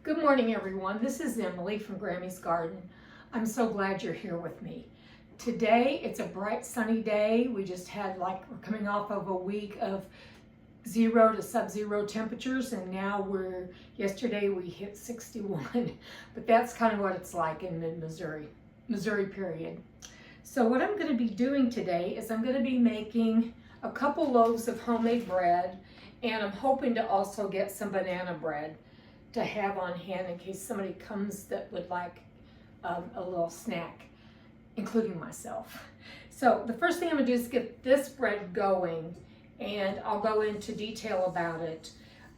Good morning, everyone. This is Emily from Grammy's Garden. I'm so glad you're here with me. Today, it's a bright sunny day. We just had we're coming off of a week of 0 to sub-zero temperatures, and now yesterday we hit 61, but that's kind of what it's like in Missouri period. So what I'm going to be doing today is I'm going to be making a couple loaves of homemade bread, and I'm hoping to also get some banana bread to have on hand in case somebody comes that would like a little snack, including myself. So the first thing I'm gonna do is get this bread going, and I'll go into detail about it.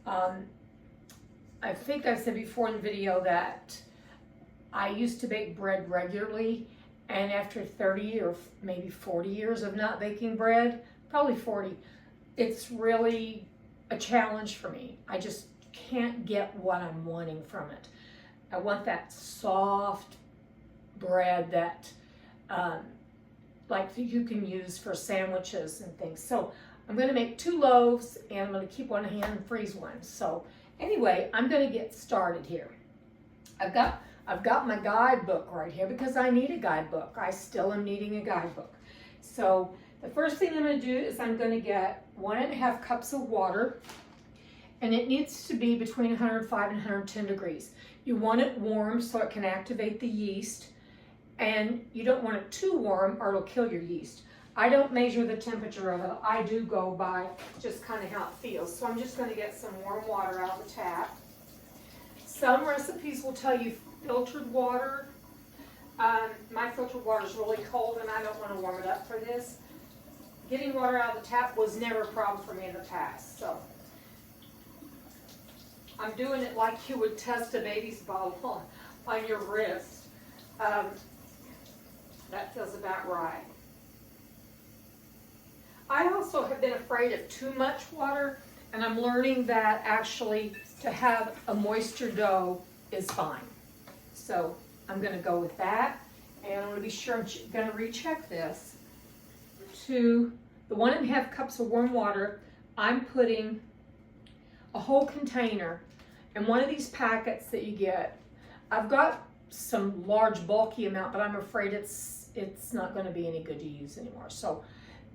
I think I said before in the video that I used to bake bread regularly, and after 30 or maybe 40 years of not baking bread, probably 40, it's really a challenge for me. I just can't get what I'm wanting from it. I want that soft bread that like you can use for sandwiches and things. So I'm going to make 2 loaves, and I'm going to keep one hand and freeze one. So anyway, I'm going to get started here. I've got my guidebook right here because I need a guidebook. I still am needing a guidebook. So the first thing I'm going to do is I'm going to get 1.5 cups of water. And it needs to be between 105 and 110 degrees. You want it warm so it can activate the yeast, and you don't want it too warm or it'll kill your yeast. I don't measure the temperature of it. I do go by just kind of how it feels. So I'm just going to get some warm water out of the tap. Some recipes will tell you filtered water. My filtered water is really cold and I don't want to warm it up for this. Getting water out of the tap was never a problem for me in the past. So I'm doing it like you would test a baby's bottle on your wrist. That feels about right. I also have been afraid of too much water, and I'm learning that actually to have a moisture dough is fine. So I'm going to go with that, and I'm going to be sure I'm going to recheck this. To the 1.5 cups of warm water, I'm putting a whole container, and one of these packets that you get, I've got some large bulky amount, but I'm afraid it's not going to be any good to use anymore. So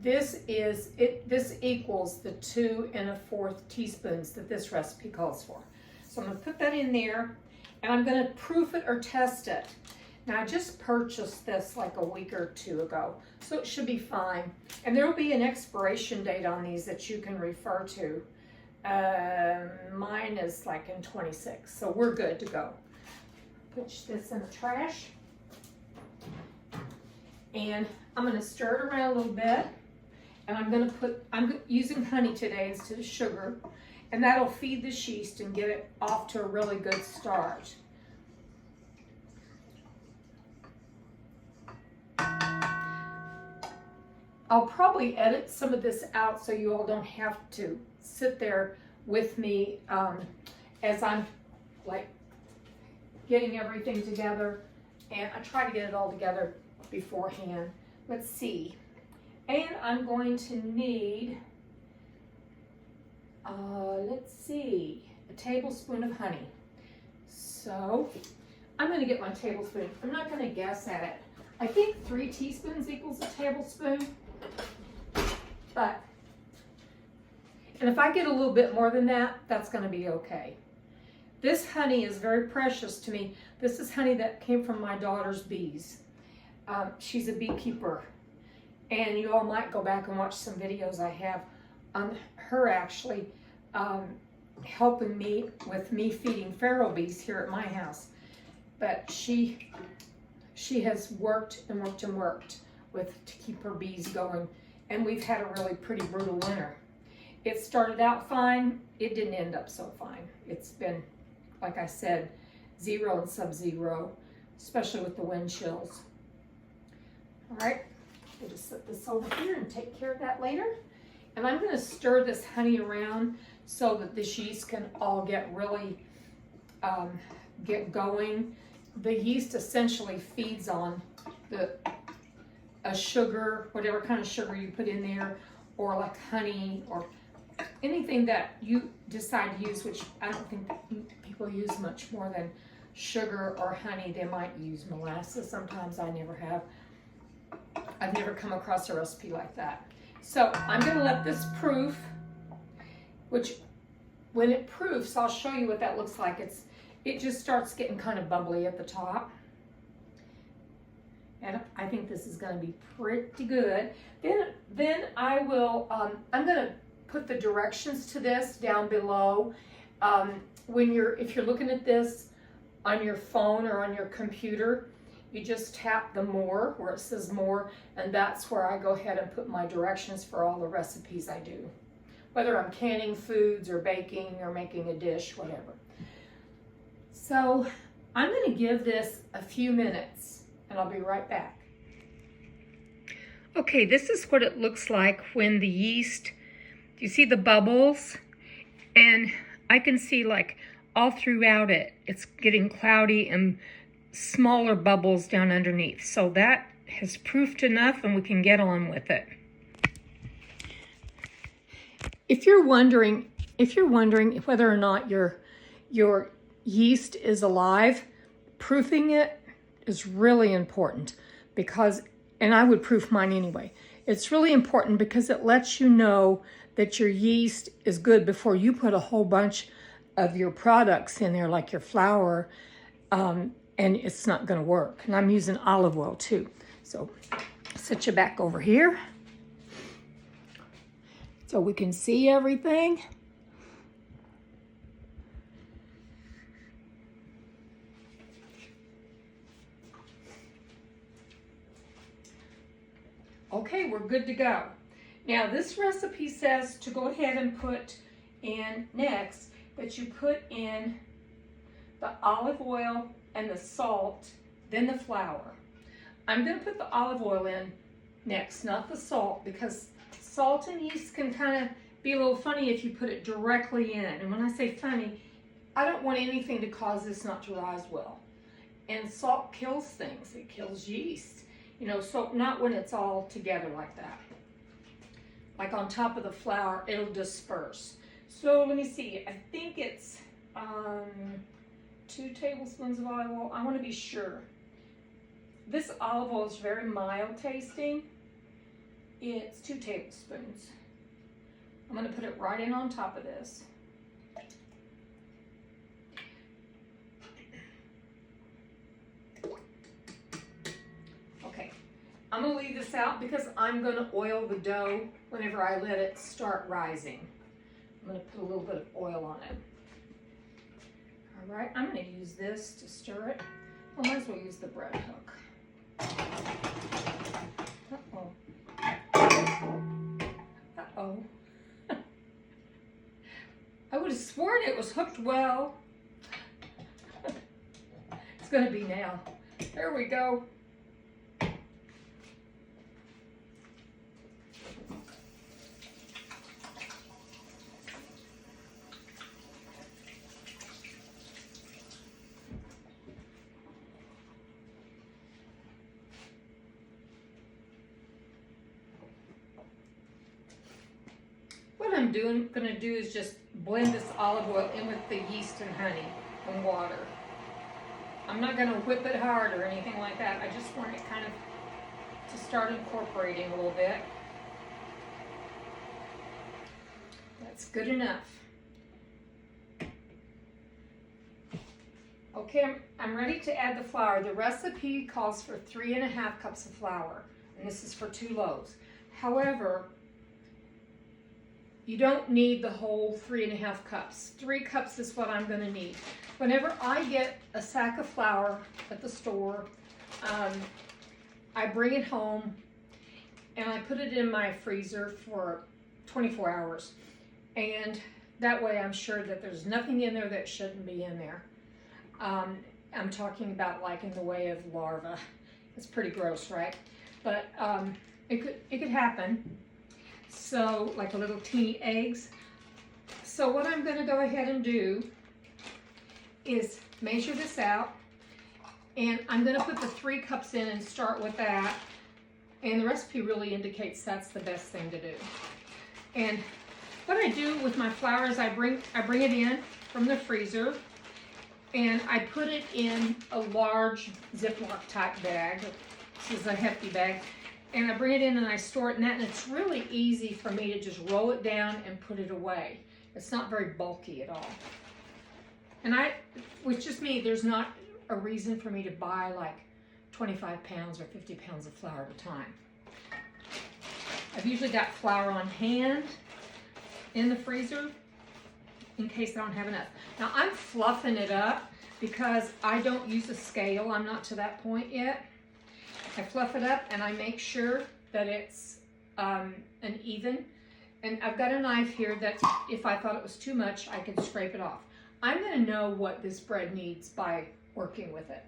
this equals the 2 1/4 teaspoons that this recipe calls for. So I'm going to put that in there, and I'm going to proof it or test it. Now I just purchased this like a week or 2 ago, so it should be fine. And there will be an expiration date on these that you can refer to. Mine is like in 26, so we're good to go. Put this in the trash, and I'm going to stir it around a little bit, and I'm using honey today instead of sugar, and that'll feed the yeast and get it off to a really good start. I'll probably edit some of this out so you all don't have to sit there with me as I'm like getting everything together, and I try to get it all together beforehand. Let's see. And I'm going to need, a tablespoon of honey. So I'm going to get my tablespoon. I'm not going to guess at it. I think 3 teaspoons equals a tablespoon. And if I get a little bit more than that, that's going to be okay. This honey is very precious to me. This is honey that came from my daughter's bees. She's a beekeeper, and you all might go back and watch some videos I have on her actually helping me with me feeding feral bees here at my house. But she has worked and worked and worked to keep her bees going, and we've had a really pretty brutal winter. It started out fine. It didn't end up so fine. It's been, like I said, 0 and sub-zero, especially with the wind chills. All right, we'll just set this over here and take care of that later. And I'm going to stir this honey around so that the yeast can all get really get going. The yeast essentially feeds on a sugar, whatever kind of sugar you put in there, or like honey, or anything that you decide to use, which I don't think people use much more than sugar or honey. They might use molasses sometimes. I never have. I've never come across a recipe like that. So I'm going to let this proof, which when it proofs, I'll show you what that looks like. It just starts getting kind of bubbly at the top. And I think this is going to be pretty good. Then I will, I'm going to put the directions to this down below. If you're looking at this on your phone or on your computer, you just tap the more, where it says more, and that's where I go ahead and put my directions for all the recipes I do. Whether I'm canning foods or baking or making a dish, whatever. So I'm going to give this a few minutes and I'll be right back. Okay, this is what it looks like when the yeast, do you see the bubbles? And I can see like all throughout it, it's getting cloudy and smaller bubbles down underneath. So that has proofed enough and we can get on with it. If you're wondering whether or not your yeast is alive, proofing it is really important because, and I would proof mine anyway. It's really important because it lets you know that your yeast is good before you put a whole bunch of your products in there, like your flour, and it's not going to work. And I'm using olive oil too. So set you back over here so we can see everything. Okay, we're good to go. Now this recipe says to go ahead and put in next that you put in the olive oil and the salt, then the flour. I'm going to put the olive oil in next, not the salt, because salt and yeast can kind of be a little funny if you put it directly in. And when I say funny, I don't want anything to cause this not to rise well. And salt kills things. It kills yeast. You know, so not when it's all together like that. Like on top of the flour, it'll disperse. So let me see. I think it's 2 tablespoons of olive oil. I want to be sure. This olive oil is very mild tasting. It's 2 tablespoons. I'm going to put it right in on top of this. Okay, I'm going to leave this out because I'm going to oil the dough whenever I let it start rising. I'm going to put a little bit of oil on it. All right, I'm going to use this to stir it. I might as well use the bread hook. Uh-oh. Uh-oh. I would have sworn it was hooked well. It's going to be now. There we go. What I'm going to do is just blend this olive oil in with the yeast and honey and water. I'm not going to whip it hard or anything like that. I just want it kind of to start incorporating a little bit. That's good enough. Okay, I'm ready to add the flour. The recipe calls for 3½ cups of flour, and this is for 2 loaves. However, you don't need the whole 3½ cups. 3 cups is what I'm going to need. Whenever I get a sack of flour at the store, I bring it home and I put it in my freezer for 24 hours. And that way I'm sure that there's nothing in there that shouldn't be in there. I'm talking about like in the way of larvae. It's pretty gross, right? But it could happen. So, like a little teeny eggs. So what I'm going to go ahead and do is measure this out. And I'm going to put the 3 cups in and start with that. And the recipe really indicates that's the best thing to do. And what I do with my flour is I bring it in from the freezer, and I put it in a large Ziploc type bag. This is a hefty bag. And I bring it in and I store it in that, and it's really easy for me to just roll it down and put it away. It's not very bulky at all. And with just me, there's not a reason for me to buy like 25 pounds or 50 pounds of flour at a time. I've usually got flour on hand in the freezer in case I don't have enough. Now I'm fluffing it up because I don't use a scale. I'm not to that point yet. I fluff it up and I make sure that it's an even. And I've got a knife here that if I thought it was too much, I could scrape it off. I'm gonna know what this bread needs by working with it.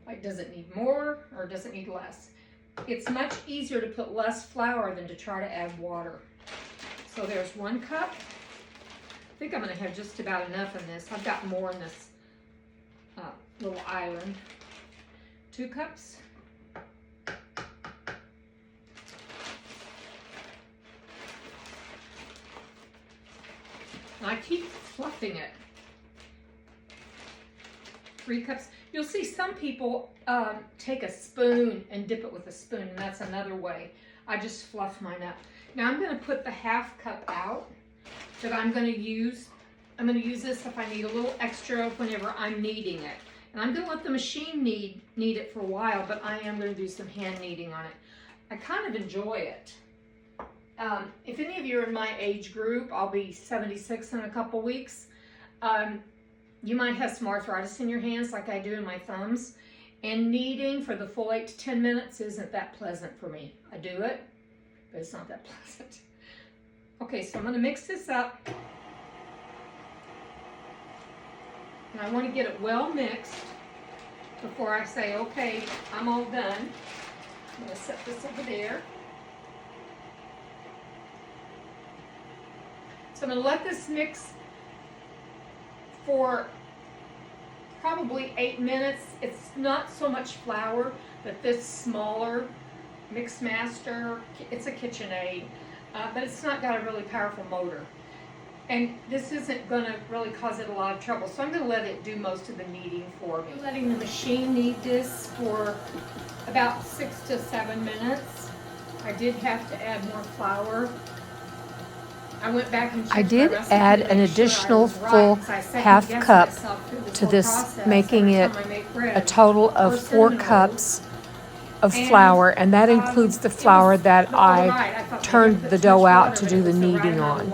Like, does it need more or does it need less? It's much easier to put less flour than to try to add water. So there's 1 cup. I think I'm gonna have just about enough in this. I've got more in this little island. 2 cups. And I keep fluffing it. 3 cups. You'll see some people take a spoon and dip it with a spoon, and that's another way. I just fluff mine up. Now I'm going to put the 1/2 cup out that I'm going to use. I'm going to use this if I need a little extra whenever I'm kneading it. And I'm going to let the machine knead it for a while, but I am going to do some hand kneading on it. I kind of enjoy it. If any of you are in my age group, I'll be 76 in a couple weeks. You might have some arthritis in your hands like I do in my thumbs. And kneading for the full 8 to 10 minutes isn't that pleasant for me. I do it, but it's not that pleasant. Okay, so I'm going to mix this up. And I want to get it well mixed before I say, okay, I'm all done. I'm going to set this over there. So I'm going to let this mix for probably 8 minutes. It's not so much flour, but this smaller Mixmaster, it's a KitchenAid, but it's not got a really powerful motor. And this isn't going to really cause it a lot of trouble, so I'm going to let it do most of the kneading for me. I'm letting the machine knead this for about 6 to 7 minutes. I did have to add more flour. I went back and checked. I did add an additional full 1/2 cup to this, making it a total of 4 cups of flour, and that includes the flour that I turned the dough out to do the kneading on.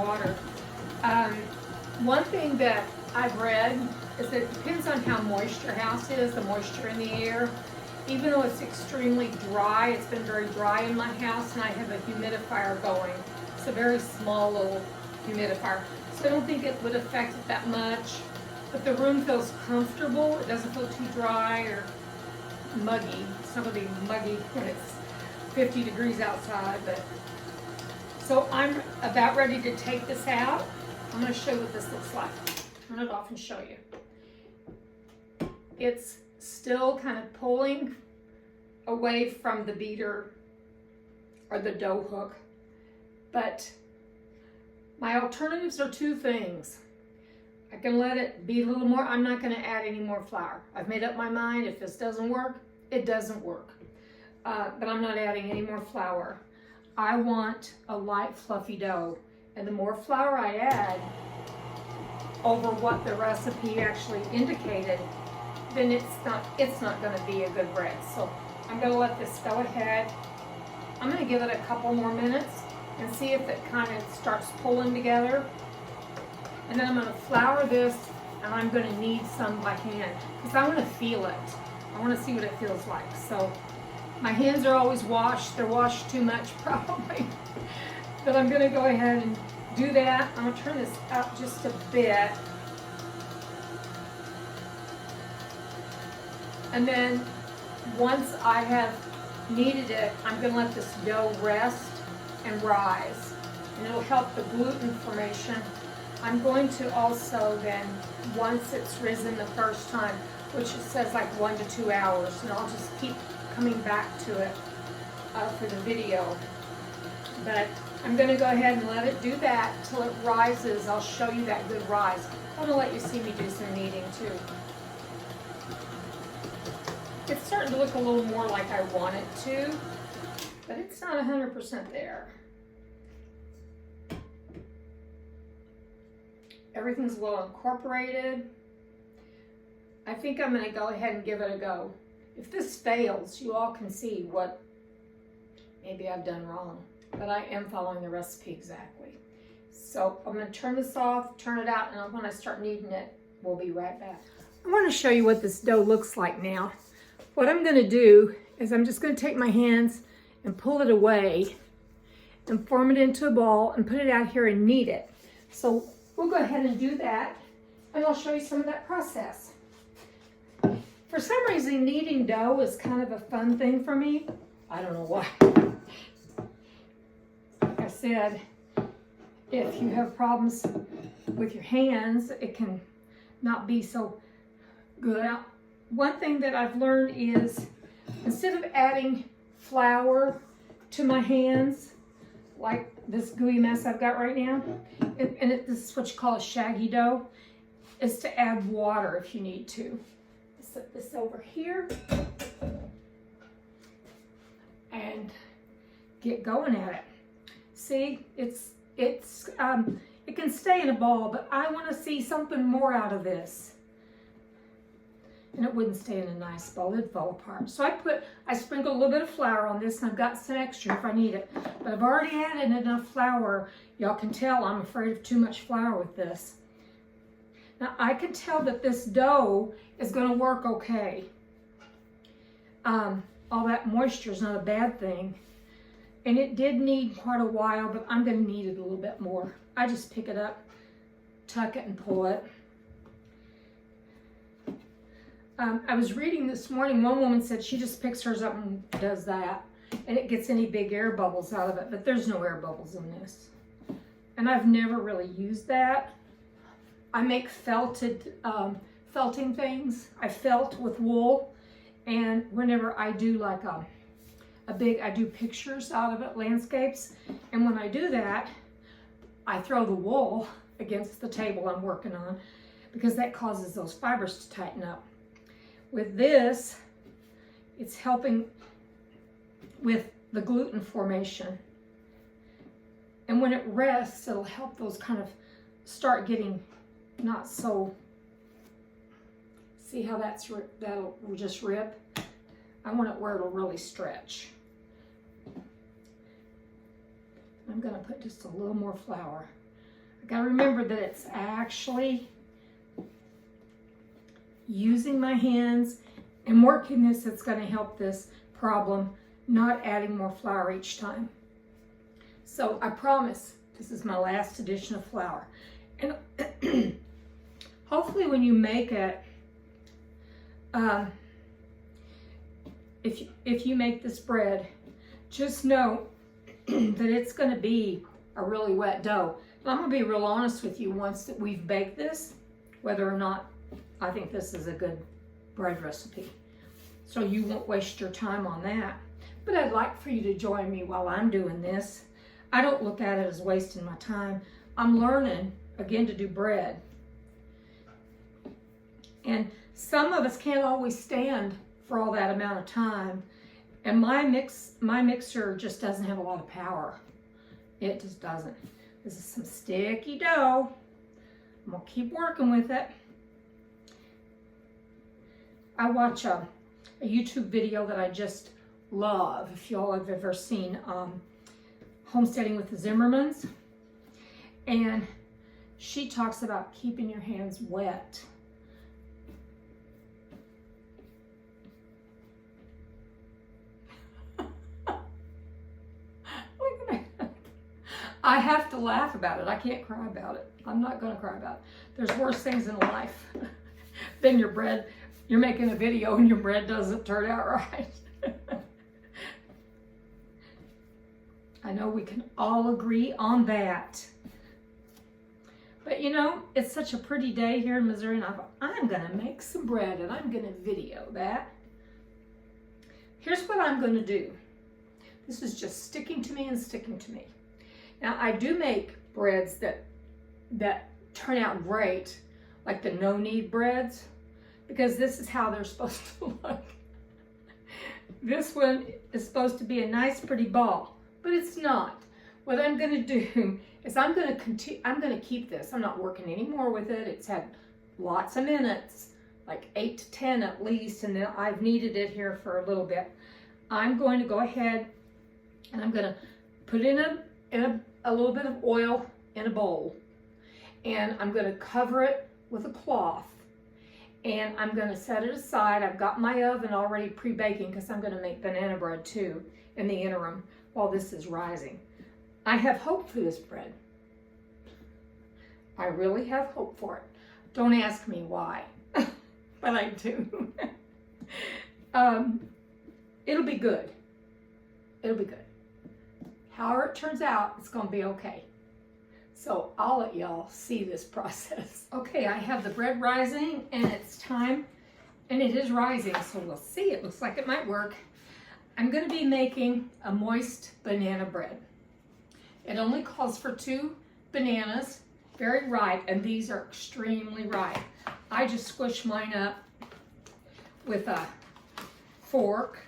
One thing that I've read is that it depends on how moist your house is, the moisture in the air. Even though it's extremely dry, it's been very dry in my house, and I have a humidifier going. It's a very small little humidifier, so I don't think it would affect it that much. But the room feels comfortable. It doesn't feel too dry or muggy. It's not going to be muggy when it's 50 degrees outside. But so I'm about ready to take this out. I'm going to show you what this looks like. Turn it off and show you. It's still kind of pulling away from the beater or the dough hook. But my alternatives are 2 things. I can let it be a little more. I'm not going to add any more flour. I've made up my mind. If this doesn't work, it doesn't work. But I'm not adding any more flour. I want a light, fluffy dough. And the more flour I add over what the recipe actually indicated, then it's not going to be a good bread. So I'm going to let this go ahead. I'm going to give it a couple more minutes and see if it kind of starts pulling together. And then I'm going to flour this, and I'm going to knead some by hand because I want to feel it. I want to see what it feels like. So my hands are always washed. They're washed too much probably. But I'm going to go ahead and do that. I'm going to turn this up just a bit. And then once I have kneaded it, I'm going to let this dough rest and rise. And it'll help the gluten formation. I'm going to also then, once it's risen the first time, which it says like 1 to 2 hours, and I'll just keep coming back to it for the video. But I'm gonna go ahead and let it do that till it rises. I'll show you that good rise. I'm gonna let you see me do some kneading too. It's starting to look a little more like I want it to, but it's not 100% there. Everything's well incorporated. I think I'm gonna go ahead and give it a go. If this fails, you all can see what maybe I've done wrong, but I am following the recipe exactly. So I'm gonna turn this off, turn it out, and when I start kneading it, we'll be right back. I wanna show you what this dough looks like now. What I'm gonna do is I'm just gonna take my hands and pull it away and form it into a ball and put it out here and knead it. So we'll go ahead and do that, and I'll show you some of that process. For some reason, kneading dough is kind of a fun thing for me. I don't know why. Like I said, if you have problems with your hands, it can not be so good. One thing that I've learned is instead of adding flour to my hands, like this gooey mess I've got right now, this is what you call a shaggy dough, is to add water if you need to. Set this over here and get going at it. See, it can stay in a ball, but I want to see something more out of this. And it wouldn't stay in a nice ball, it'd fall apart. So I sprinkled a little bit of flour on this, and I've got some extra if I need it. But I've already added enough flour. Y'all can tell I'm afraid of too much flour with this. Now I can tell that this dough is going to work okay. All that moisture is not a bad thing. And it did knead quite a while, but I'm going to knead it a little bit more. I just pick it up, tuck it, and pull it. I was reading this morning, one woman said she just picks hers up and does that, and it gets any big air bubbles out of it, but there's no air bubbles in this. And I've never really used that. I make felting things. I felt with wool, and whenever I do like I do pictures out of it, landscapes, and when I do that, I throw the wool against the table I'm working on because that causes those fibers to tighten up. With this, it's helping with the gluten formation. And when it rests, it'll help those kind of start getting not so, see how that'll just rip? I want it where it'll really stretch. I'm gonna put just a little more flour. I gotta remember that it's actually using my hands and working this that's gonna help this problem, not adding more flour each time. So I promise this is my last addition of flour. And hopefully when you make it, if you make this bread, just know that it's going to be a really wet dough. But I'm going to be real honest with you, once that we've baked this, whether or not I think this is a good bread recipe. So you won't waste your time on that. But I'd like for you to join me while I'm doing this. I don't look at it as wasting my time. I'm learning, again, to do bread. And some of us can't always stand for all that amount of time. And my mixer just doesn't have a lot of power. It just doesn't. This is some sticky dough. I'm gonna keep working with it. I watch a YouTube video that I just love. If y'all have ever seen Homesteading with the Zimmermans. And she talks about keeping your hands wet. I have to laugh about it. I can't cry about it. I'm not going to cry about it. There's worse things in life than your bread. You're making a video and your bread doesn't turn out right. I know we can all agree on that. But you know, it's such a pretty day here in Missouri, and I thought, I'm going to make some bread and I'm going to video that. Here's what I'm going to do. This is just sticking to me and sticking to me. Now I do make breads that turn out great, like the no-knead breads, because this is how they're supposed to look. This one is supposed to be a nice pretty ball, but it's not. What I'm going to do is I'm going to keep this. I'm not working anymore with it. It's had lots of minutes, like 8 to 10 at least, and then I've kneaded it here for a little bit. I'm going to go ahead and I'm going to put in a little bit of oil in a bowl, and I'm going to cover it with a cloth, and I'm going to set it aside. I've got my oven already pre-baking because I'm going to make banana bread too in the interim while this is rising. I have hope for this bread. I really have hope for it. Don't ask me why, but I do. It'll be good. It'll be good. However it turns out, it's going to be okay. So I'll let y'all see this process. Okay, I have the bread rising, and it's time, and it is rising, so we'll see. It looks like it might work. I'm going to be making a moist banana bread. It only calls for 2 bananas, very ripe, and these are extremely ripe. I just squish mine up with a fork.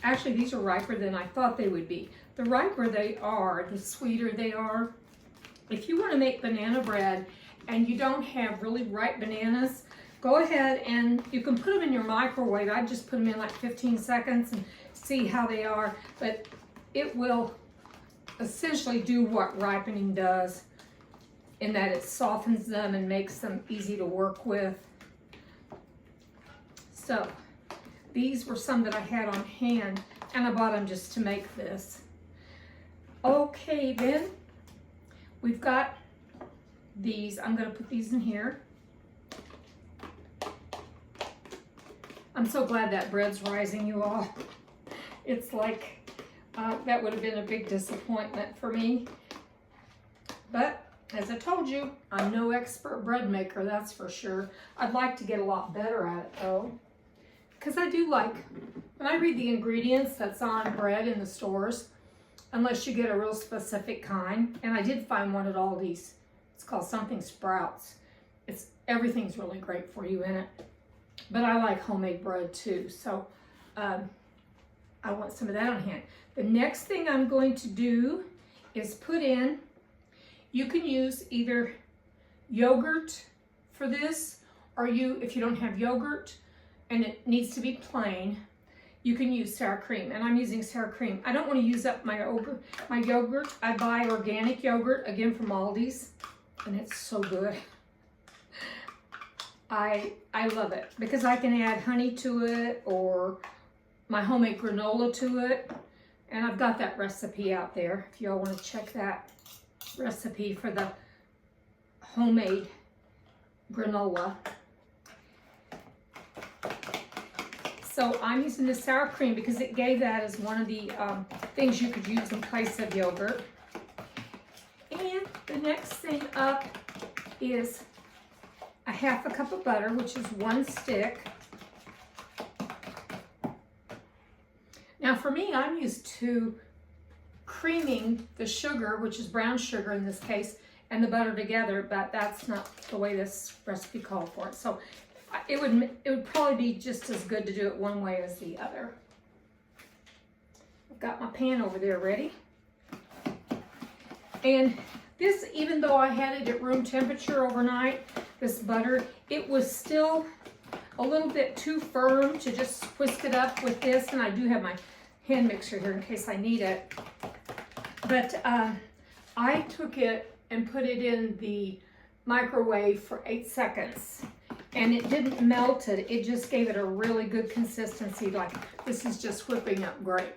Actually, these are riper than I thought they would be. The riper they are, the sweeter they are. If you want to make banana bread and you don't have really ripe bananas, go ahead and you can put them in your microwave. I just put them in like 15 seconds and see how they are. But it will essentially do what ripening does, in that it softens them and makes them easy to work with. So these were some that I had on hand, and I bought them just to make this. Okay, then we've got these. I'm going to put these in here. I'm so glad that bread's rising, you all. It's like that would have been a big disappointment for me. But as I told you, I'm no expert bread maker, that's for sure. I'd like to get a lot better at it though, because I do like, when I read the ingredients that's on bread in the stores, unless you get a real specific kind, and I did find one at Aldi's. It's called something Sprouts. Everything's really great for you in it. But I like homemade bread too, so I want some of that on hand. The next thing I'm going to do is put in, you can use either yogurt for this, or if you don't have yogurt and it needs to be plain, you can use sour cream, and I'm using sour cream. I don't want to use up my yogurt. I buy organic yogurt, again from Aldi's, and it's so good. I love it because I can add honey to it or my homemade granola to it, and I've got that recipe out there if y'all want to check that recipe for the homemade granola. So I'm using the sour cream because it gave that as one of the things you could use in place of yogurt. And the next thing up is a 1/2 cup of butter, which is 1 stick. Now for me, I'm used to creaming the sugar, which is brown sugar in this case, and the butter together, but that's not the way this recipe called for it. So it would probably be just as good to do it one way as the other. I've got my pan over there ready. And this, even though I had it at room temperature overnight, this butter, it was still a little bit too firm to just whisk it up with this. And I do have my hand mixer here in case I need it. But I took it and put it in the microwave for 8 seconds. And it didn't melt it, it just gave it a really good consistency, like this is just whipping up great.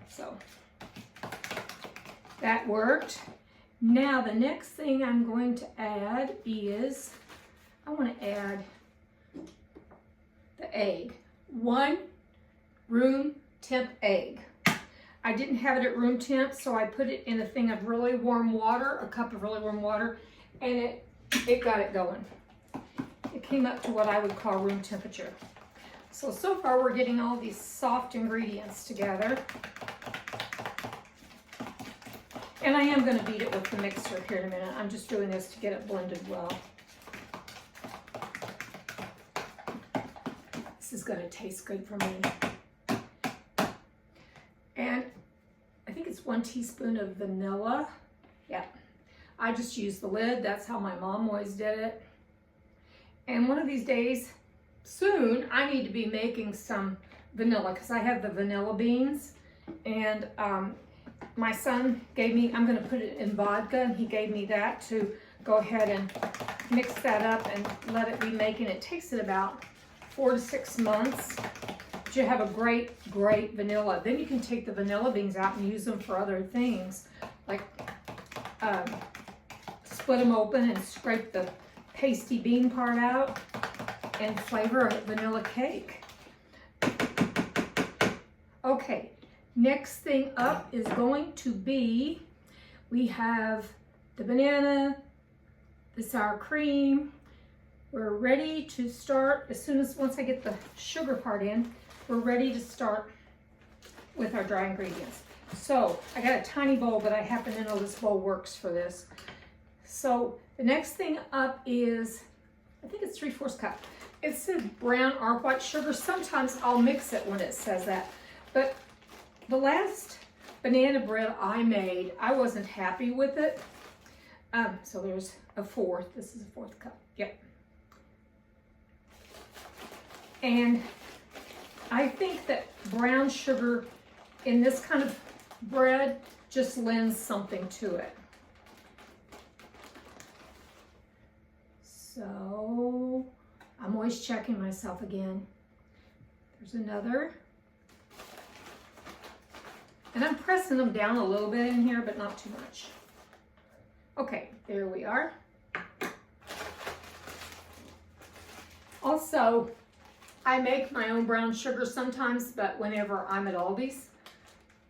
So that worked. Now the next thing I'm going to add is, I want to add the egg. 1 room temp egg. I didn't have it at room temp, so I put it in a thing of really warm water, a cup of really warm water, and it got it going. It came up to what I would call room temperature. So far we're getting all these soft ingredients together. And I am going to beat it with the mixer here in a minute. I'm just doing this to get it blended well. This is going to taste good for me. And I think it's 1 teaspoon of vanilla. Yeah, I just use the lid. That's how my mom always did it. And one of these days, soon, I need to be making some vanilla because I have the vanilla beans. And my son gave me, I'm going to put it in vodka, and he gave me that to go ahead and mix that up and let it be making. It takes it about 4 to 6 months to have a great vanilla. Then you can take the vanilla beans out and use them for other things, like split them open and scrape the pasty bean part out and flavor a vanilla cake. Okay, next thing up is going to be, we have the banana, the sour cream. We're ready to start once I get the sugar part in, we're ready to start with our dry ingredients. So I got a tiny bowl, but I happen to know this bowl works for this. So the next thing up is, I think it's 3/4 cup. It says brown or white sugar. Sometimes I'll mix it when it says that. But the last banana bread I made, I wasn't happy with it. So there's a 1/4. This is a 1/4 cup. Yep. And I think that brown sugar in this kind of bread just lends something to it. So I'm always checking myself again. There's another. And I'm pressing them down a little bit in here, but not too much. Okay, there we are. Also, I make my own brown sugar sometimes, but whenever I'm at Aldi's,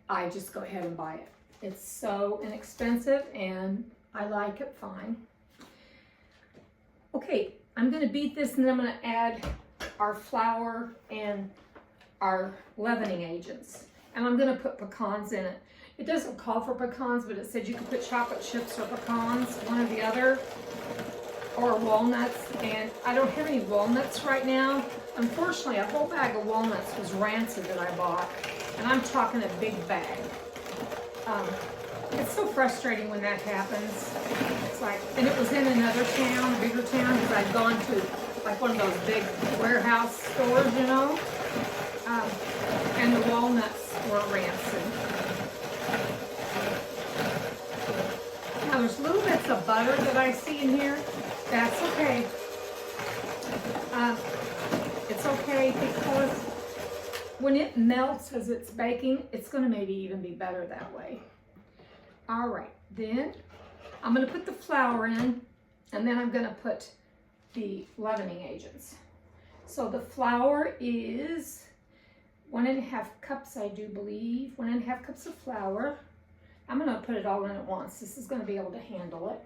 I just go ahead and buy it. It's so inexpensive and I like it fine. Okay, I'm going to beat this and then I'm going to add our flour and our leavening agents. And I'm going to put pecans in it. It doesn't call for pecans, but it said you could put chocolate chips or pecans, one or the other, or walnuts. And I don't have any walnuts right now. Unfortunately, a whole bag of walnuts was rancid that I bought. And I'm talking a big bag. It's so frustrating when that happens. It's like, and it was in another town, a bigger town, because I'd gone to like one of those big warehouse stores, you know, and the walnuts were rancid. Now there's little bits of butter that I see in here. That's okay. It's okay because when it melts as it's baking, it's going to maybe even be better that way. All right, then I'm going to put the flour in, and then I'm going to put the leavening agents. So the flour is 1½ cups, I do believe, 1½ cups of flour. I'm going to put it all in at once. This is going to be able to handle it.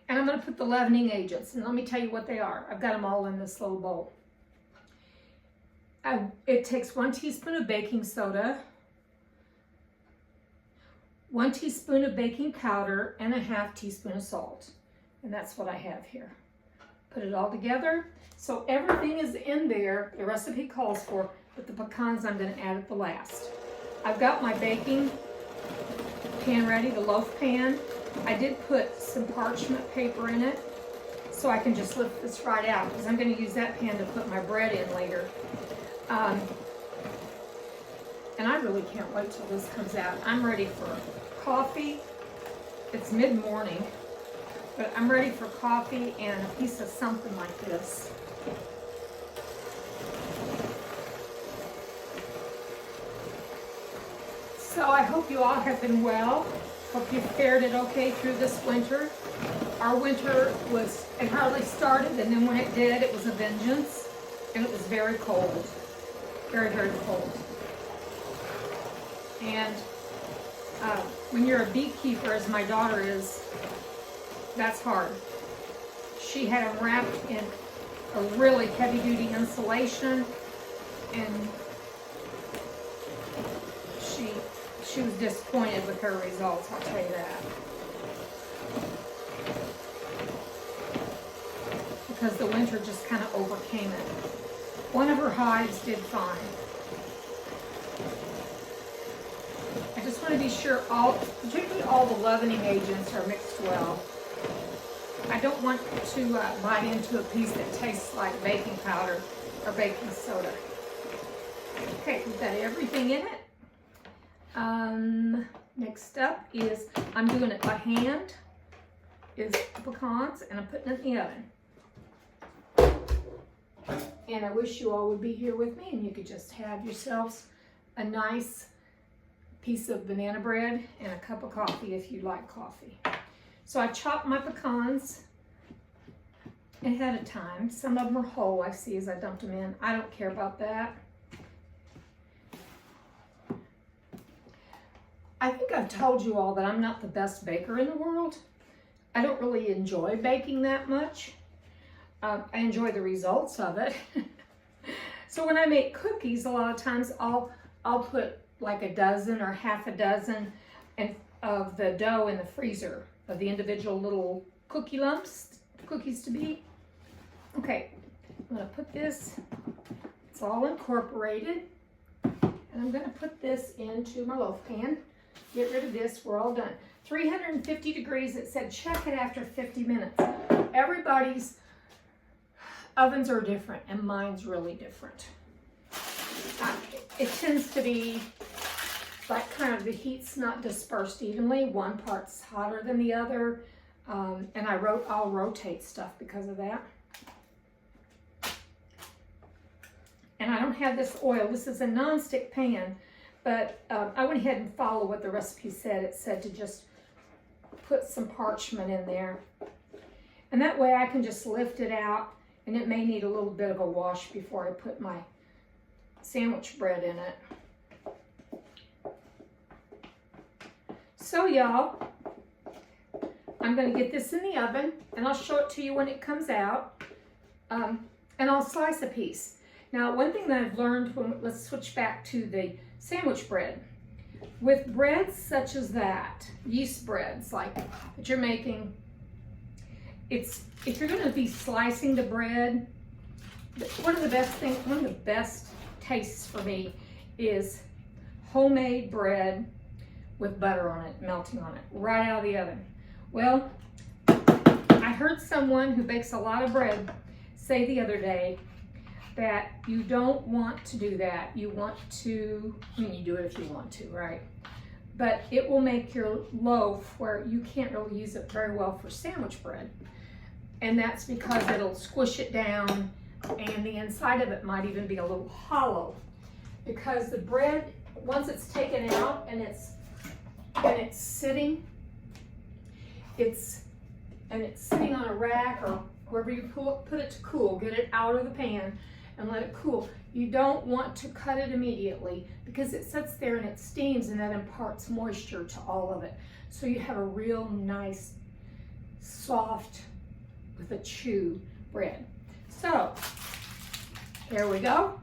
And I'm going to put the leavening agents, and let me tell you what they are. I've got them all in this little bowl. It takes 1 teaspoon of baking soda, 1 teaspoon of baking powder, and ½ teaspoon of salt. And that's what I have here. Put it all together. So everything is in there, the recipe calls for, but the pecans I'm going to add at the last. I've got my baking pan ready, the loaf pan. I did put some parchment paper in it, so I can just lift this right out, because I'm going to use that pan to put my bread in later. And I really can't wait till this comes out. I'm ready for coffee. It's mid-morning, but I'm ready for coffee and a piece of something like this. So I hope you all have been well. Hope you fared it okay through this winter. Our winter it hardly started, and then when it did, it was a vengeance, and it was very cold. Very, very cold. And when you're a beekeeper, as my daughter is, that's hard. She had them wrapped in a really heavy-duty insulation, and she she was disappointed with her results, I'll tell you that. Because the winter just kind of overcame it. One of her hives did fine. I just want to be sure particularly all the leavening agents are mixed well. I don't want to bite into a piece that tastes like baking powder or baking soda. Okay, we've got everything in it. Next up is, I'm doing it by hand, is pecans, and I'm putting it in the oven. And I wish you all would be here with me and you could just have yourselves a nice piece of banana bread and a cup of coffee if you like coffee. So I chopped my pecans ahead of time. Some of them are whole, I see, as I dumped them in. I don't care about that. I think I've told you all that I'm not the best baker in the world. I don't really enjoy baking that much. I enjoy the results of it. So when I make cookies, a lot of times I'll put like a dozen or half a dozen of the dough in the freezer of the individual little cookie lumps, cookies to be. Okay, I'm gonna put this, it's all incorporated, and I'm gonna put this into my loaf pan. Get rid of this, we're all done. 350 degrees, it said check it after 50 minutes. Everybody's ovens are different, and mine's really different. It tends to be like kind of the heat's not dispersed evenly. One part's hotter than the other, and I'll rotate stuff because of that. And I don't have this oil. This is a non-stick pan, but I went ahead and followed what the recipe said. It said to just put some parchment in there. And that way I can just lift it out, and it may need a little bit of a wash before I put my sandwich bread in it. So y'all, I'm going to get this in the oven, and I'll show it to you when it comes out, and I'll slice a piece. Now, one thing that I've learned, let's switch back to the sandwich bread. With breads such as that, yeast breads like that you're making, if you're going to be slicing the bread, one of the best tastes for me is homemade bread with butter on it, melting on it, right out of the oven. Well, I heard someone who bakes a lot of bread say the other day that you don't want to do that. You want to, I mean, you do it if you want to, right? But it will make your loaf where you can't really use it very well for sandwich bread. And that's because it'll squish it down, and the inside of it might even be a little hollow. Because the bread, once it's taken out and it's sitting on a rack or wherever you put it to cool, get it out of the pan and let it cool. You don't want to cut it immediately because it sits there and it steams, and that imparts moisture to all of it. So you have a real nice, soft, with a chew bread. So, here we go.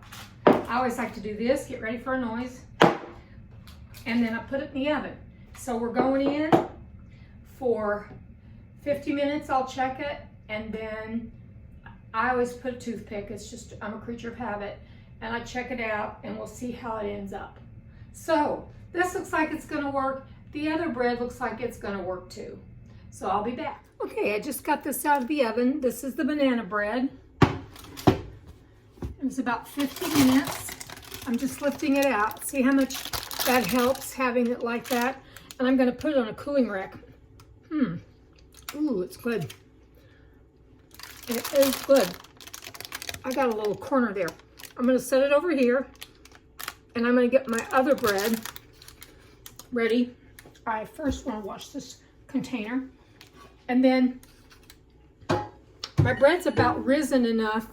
I always like to do this, get ready for a noise, and then I put it in the oven. So we're going in for 50 minutes, I'll check it, and then I always put a toothpick, it's just, I'm a creature of habit, and I check it out, and we'll see how it ends up. So, this looks like it's gonna work. The other bread looks like it's gonna work too. So I'll be back. Okay, I just got this out of the oven. This is the banana bread. It was about 50 minutes. I'm just lifting it out. See how much that helps, having it like that? And I'm gonna put it on a cooling rack. Ooh, it's good. It is good. I got a little corner there. I'm gonna set it over here, and I'm gonna get my other bread ready. I first wanna wash this container. And then my bread's about risen enough.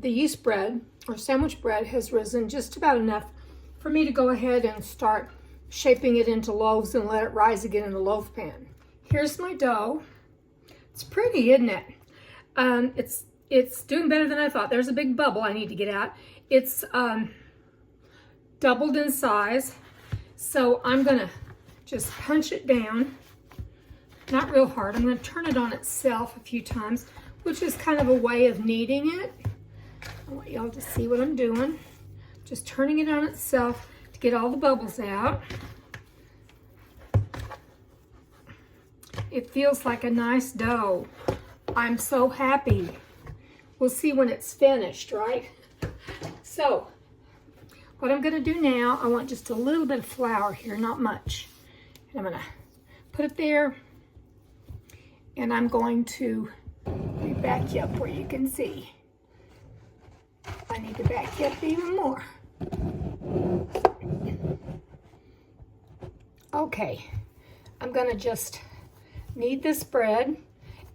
The yeast bread or sandwich bread has risen just about enough for me to go ahead and start shaping it into loaves and let it rise again in the loaf pan. Here's my dough. It's pretty, isn't it? It's doing better than I thought. There's a big bubble I need to get out. It's doubled in size. So I'm gonna just punch it down, not real hard. I'm gonna turn it on itself a few times, which is kind of a way of kneading it. I want y'all to see what I'm doing. Just turning it on itself to get all the bubbles out. It feels like a nice dough. I'm so happy. We'll see when it's finished, right? So, what I'm gonna do now, I want just a little bit of flour here, not much. And I'm gonna put it there, and I'm going to back you up where you can see. I need to back you up even more. Okay, I'm gonna just knead this bread,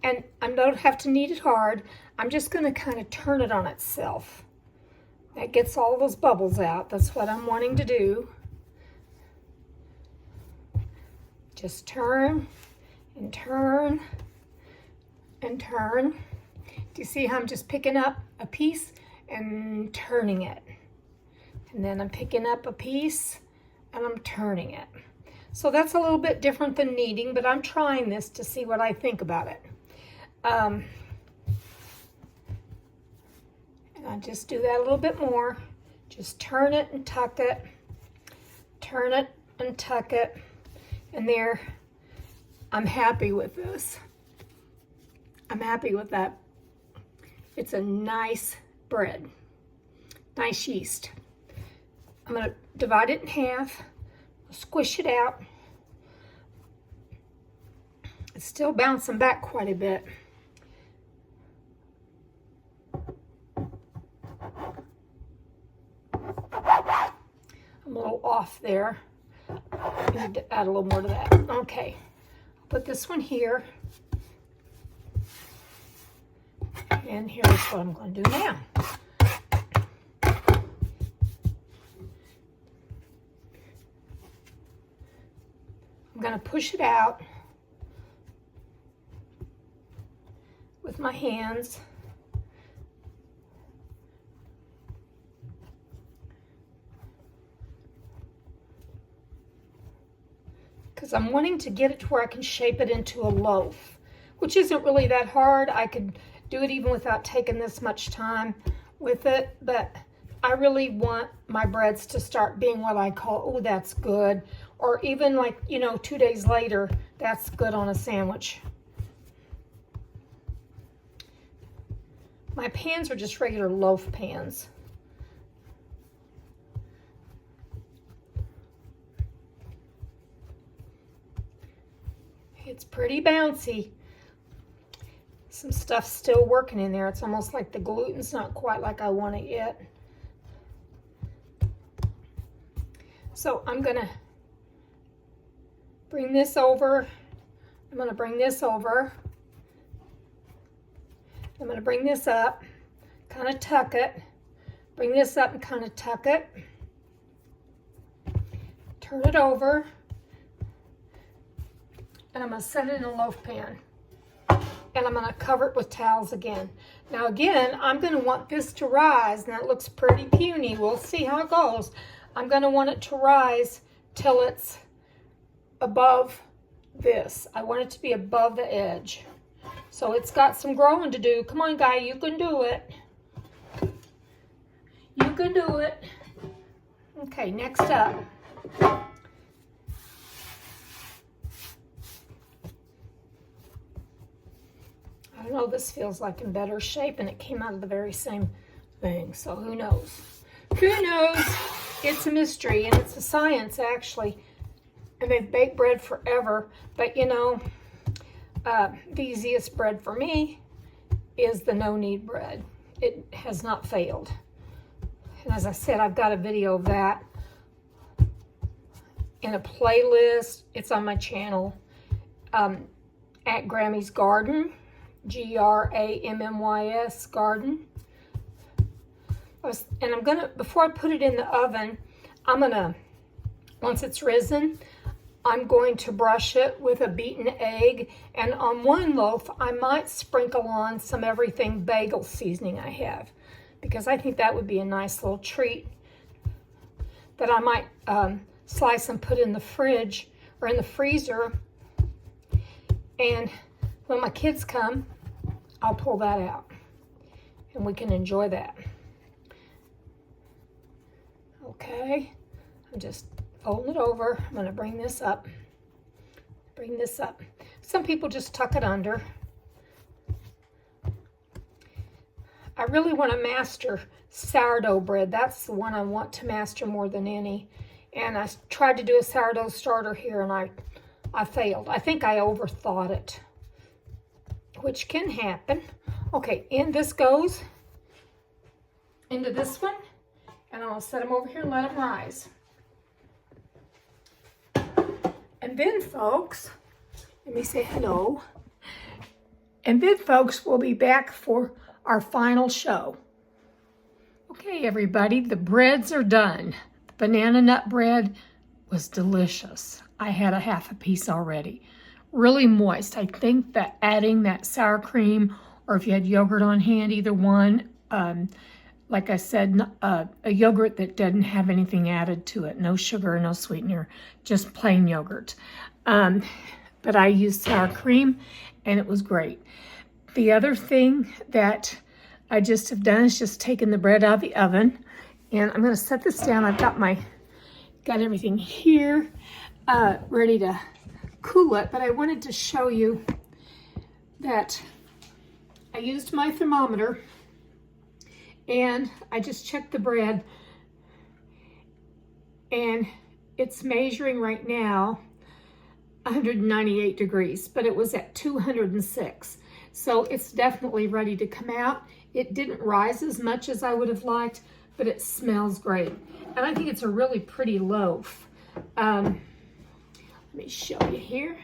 and I don't have to knead it hard. I'm just gonna kind of turn it on itself. That gets all those bubbles out. That's what I'm wanting to do. Just turn and turn and turn. Do you see how I'm just picking up a piece and turning it? And then I'm picking up a piece and I'm turning it. So that's a little bit different than kneading, but I'm trying this to see what I think about it. And I just do that a little bit more. Just turn it and tuck it. Turn it and tuck it. And there, I'm happy with this. I'm happy with that. It's a nice bread. Nice yeast. I'm going to divide it in half. Squish it out. It's still bouncing back quite a bit. I'm a little off there. I need to add a little more to that. Okay, I'll put this one here. And here's what I'm going to do now. I'm going to push it out with my hands. Because I'm wanting to get it to where I can shape it into a loaf, which isn't really that hard. I could do it even without taking this much time with it, but I really want my breads to start being what I call, oh, that's good. Or even like, you know, 2 days later, that's good on a sandwich. My pans are just regular loaf pans. It's pretty bouncy. Some stuff's still working in there. It's almost like the gluten's not quite like I want it yet. So I'm gonna bring this over. I'm gonna bring this over. I'm gonna bring this up, kind of tuck it. Bring this up and kind of tuck it. Turn it over. And I'm gonna set it in a loaf pan. And I'm gonna cover it with towels again. Now again, I'm gonna want this to rise, and that looks pretty puny. We'll see how it goes. I'm gonna want it to rise till it's above this. I want it to be above the edge. So it's got some growing to do. Come on, guy, you can do it. You can do it. Okay, next up. I don't know, this feels like in better shape, and it came out of the very same thing, so who knows? Who knows? It's a mystery, and it's a science, actually. And they've baked bread forever, but you know, the easiest bread for me is the no-knead bread. It has not failed. And as I said, I've got a video of that in a playlist. It's on my channel, at Grammy's Garden. Grammys Garden. And I'm gonna, before I put it in the oven, I'm gonna, once it's risen, I'm going to brush it with a beaten egg, and on one loaf I might sprinkle on some everything bagel seasoning I have, because I think that would be a nice little treat that I might slice and put in the fridge or in the freezer. And when my kids come, I'll pull that out and we can enjoy that. Okay, I'm just folding it over. I'm going to bring this up. Bring this up. Some people just tuck it under. I really want to master sourdough bread. That's the one I want to master more than any. And I tried to do a sourdough starter here and I failed. I think I overthought it, which can happen. Okay, in this goes into this one, and I'll set them over here and let them rise. And then, folks, let me say hello. And then, folks, we'll be back for our final show. Okay, everybody, the breads are done. The banana nut bread was delicious. I had a half a piece already. Really moist. I think that adding that sour cream, or if you had yogurt on hand, either one, like I said, a yogurt that doesn't have anything added to it, no sugar, no sweetener, just plain yogurt. But I used sour cream and it was great. The other thing that I just have done is just taken the bread out of the oven, and I'm going to set this down. I've got everything here ready to cool it, but I wanted to show you that I used my thermometer and I just checked the bread, and it's measuring right now 198 degrees, but it was at 206. So it's definitely ready to come out. It didn't rise as much as I would have liked, but it smells great. And I think it's a really pretty loaf. Let me show you here.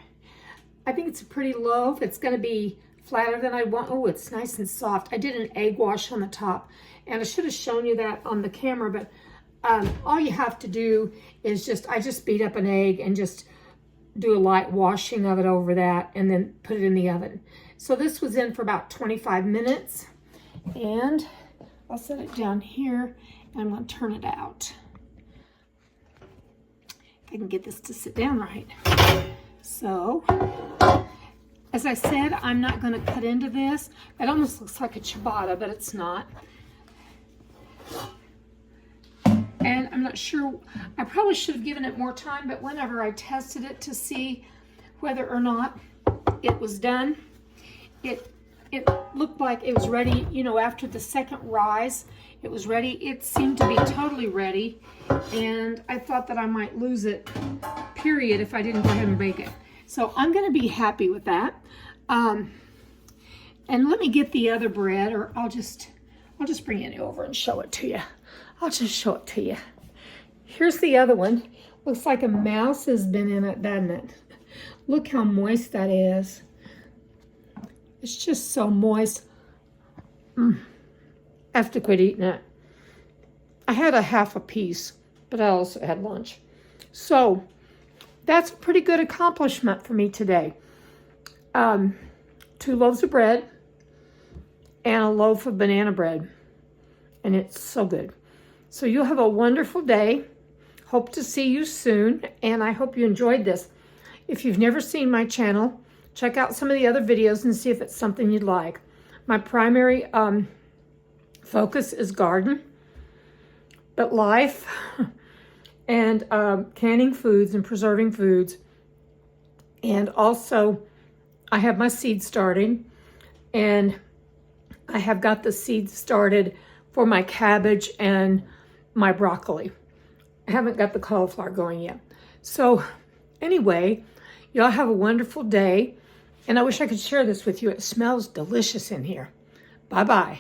I think it's a pretty loaf. It's gonna be flatter than I want. Oh, it's nice and soft. I did an egg wash on the top, and I should have shown you that on the camera, but all you have to do is I just beat up an egg and just do a light washing of it over that and then put it in the oven. So this was in for about 25 minutes, and I'll set it down here and I'm going to turn it out. If I can get this to sit down right. So, as I said, I'm not going to cut into this. It almost looks like a ciabatta, but it's not. And I'm not sure, I probably should have given it more time, but whenever I tested it to see whether or not it was done, it looked like it was ready, you know, after the second rise, it was ready. It seemed to be totally ready, and I thought that I might lose it, period, if I didn't go ahead and bake it. So I'm going to be happy with that. And let me get the other bread, or I'll just bring it over and show it to you. I'll just show it to you. Here's the other one. Looks like a mouse has been in it, doesn't it? Look how moist that is. It's just so moist. I have to quit eating it. I had a half a piece, but I also had lunch. So that's a pretty good accomplishment for me today. 2 loaves of bread and a loaf of banana bread. And it's so good. So you'll have a wonderful day. Hope to see you soon, and I hope you enjoyed this. If you've never seen my channel, check out some of the other videos and see if it's something you'd like. My primary focus is garden, but life and canning foods and preserving foods. And also, I have my seeds starting, and I have got the seeds started for my cabbage and my broccoli. I haven't got the cauliflower going yet. So anyway, y'all have a wonderful day. And I wish I could share this with you. It smells delicious in here. Bye-bye.